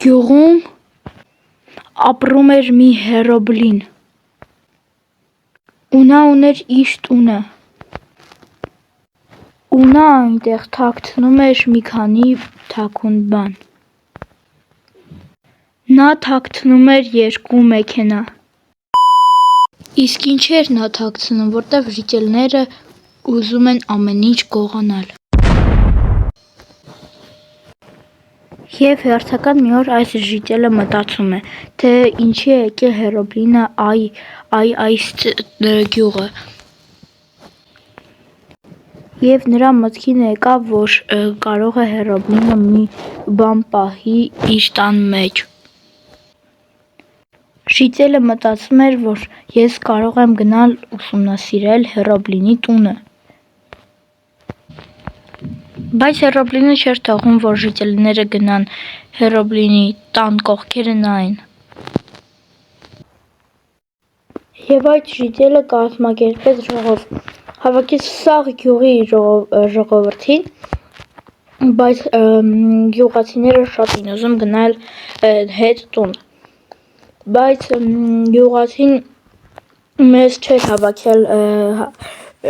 Գյուղում ապրում էր մի հեռոբլին, ու նա ուներ իր տունը, ու նա այնտեղ թաքցնում էր մի քանի թաքուն բան: Նա թաքցնում էր 2 մեքենա: Իսկ ինչ էր նա թաքցնում, որտև ժիծելները ուզում են ամեն ինչ գողանալ: Եվ հերթական մի օր այս ժիծելը մտածում է, թե ինչի է եկել հեռոբլինը այս գյուղը: Եվ նրա մտքին եկավ, որ կարող է հեռոբլինը մի բան պահի իր տան մեջ: Ժիծելը մտածում էր, որ ես կարող եմ գնալ ուսումնասիրել հեռոբլինի տունը: Բայց հեռոբլինը չէր թողում, որ ժիծելները գնան հեռոբլինի տան կողքերը նայեն: Եվ այդ ժիծելը կազմակերպեց ժողով, հավաքեց սաղ գյուղի ժողովրդին, բայց գյուղացիները շատ էին ուզում գնալ հետ տուն: Բայց գյուղացին մեզ չէր հավաքել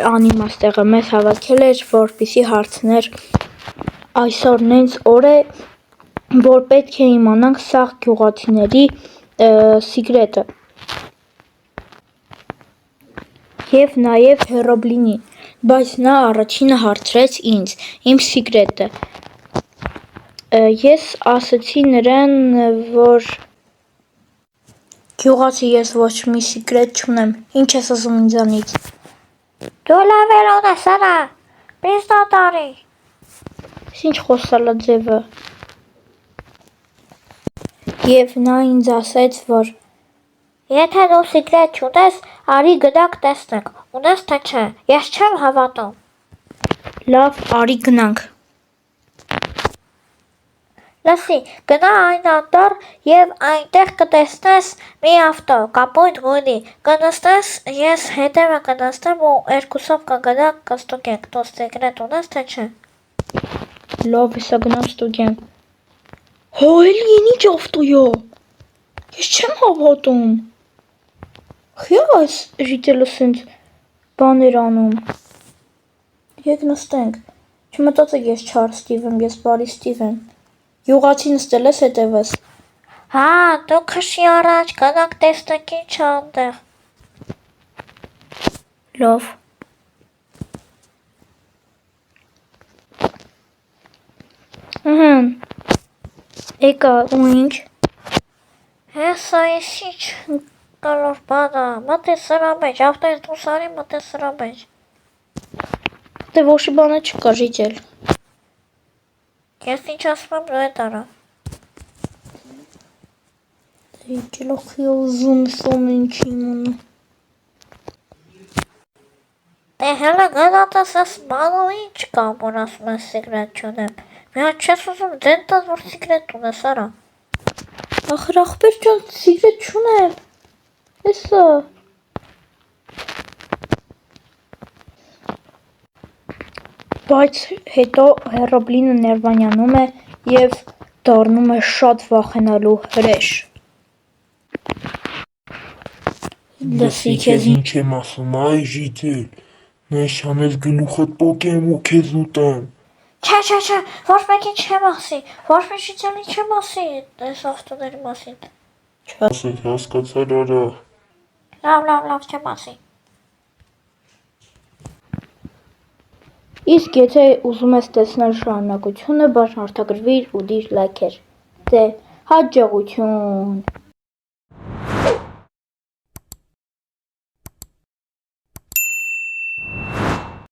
անիմաստեղը, մեզ հավաքել էր, որպեսզի հարցներ այսօր նենց օր է, որ պետք է իմանանք սաղ գյուղացիների սիկրետը: Եվ նաև հեռոբլինի, բայց նա առաջինը հարցրեց ինձ, իմ սիկրետը: Ես ասեցի նրան, որ գյուղացի, ես ոչ մի սիկրետ չունեմ, ինչ ես ուզում ինձանից: Դու լավելոն ես արա, պիզդա տարի: Ինչ խոսալա ձև ա: Եվ նա ինձ ասեց, որ եթե դու սիկրետ չունես, արի գնանք տեսնենք, ունես թե չէ, ես չեմ հավատում: Լավ, արի գնանք: Լսի, գնա այն անտառ և այնտեղ կտեսնես մի ավտո, կապույտ գույնի, կնստես, ես հետևը կնստեմ ու երկուսով կգնանք կստուգենք, դու սիկրետ ունես թե չէ: Լավ, հեսա գնամ ստուգեմ: Հա էլի էն ինչ ավտո ա, ես չեմ հավատում: Խի՞ ա այս ժիծելը սենց բաներ անում: Եկ նստենք, չմտածեք ես չար Ստիվ եմ, ես բարի Ստիվ եմ: Գյուղացի նստել ես հետևս: Հա, դու քշի առաջ, գնանք տեսնենք ինչ ա այնտեղ: Լավ: Եկա, ու ինչ: Հեսա էս ինչ կլոր բան ա, մտես սրա մեջ, ավտոյից դուրս արի մտես սրա մեջ: Դե ոչի բանը չկա ժիծել: Ես ինչ ասում եմ դու էդ արա: Դե եկել ա խի ա ուզում ես ամեն ինչ իմանա: Դե հələ գնա տեսես բանում ինչ կա, որ ասում ես սիկրետ չունեմ: Մի հատ չես ուզում ձեն տաս, որ սիկրետ ունես արա: Ախր ախպեր ջան, սիկրետ չունեմ, հեսա: Բայց հետո հեռոբլինը ներվանյանում է և դառնում է շատ վախենալու հրեշ: Լսի քեզ ինչ եմ ասում, այ ժիծել, նայ շանել գլուխդ պոկեմ ու քեզ ուտեմ: Չէ, ոչ մեկին չեմ ասի, ոչ մի ժիծելի չեմ ասի այս ավտոների մասին: Չեմ ասել, հասկացար արա: Լավ, չեմ ասի: Իսկ եթե ուզում ես տեսնել շարունակությունը, բաժանորդագրվիր ու դիր լայքեր: Դե հաջողություն: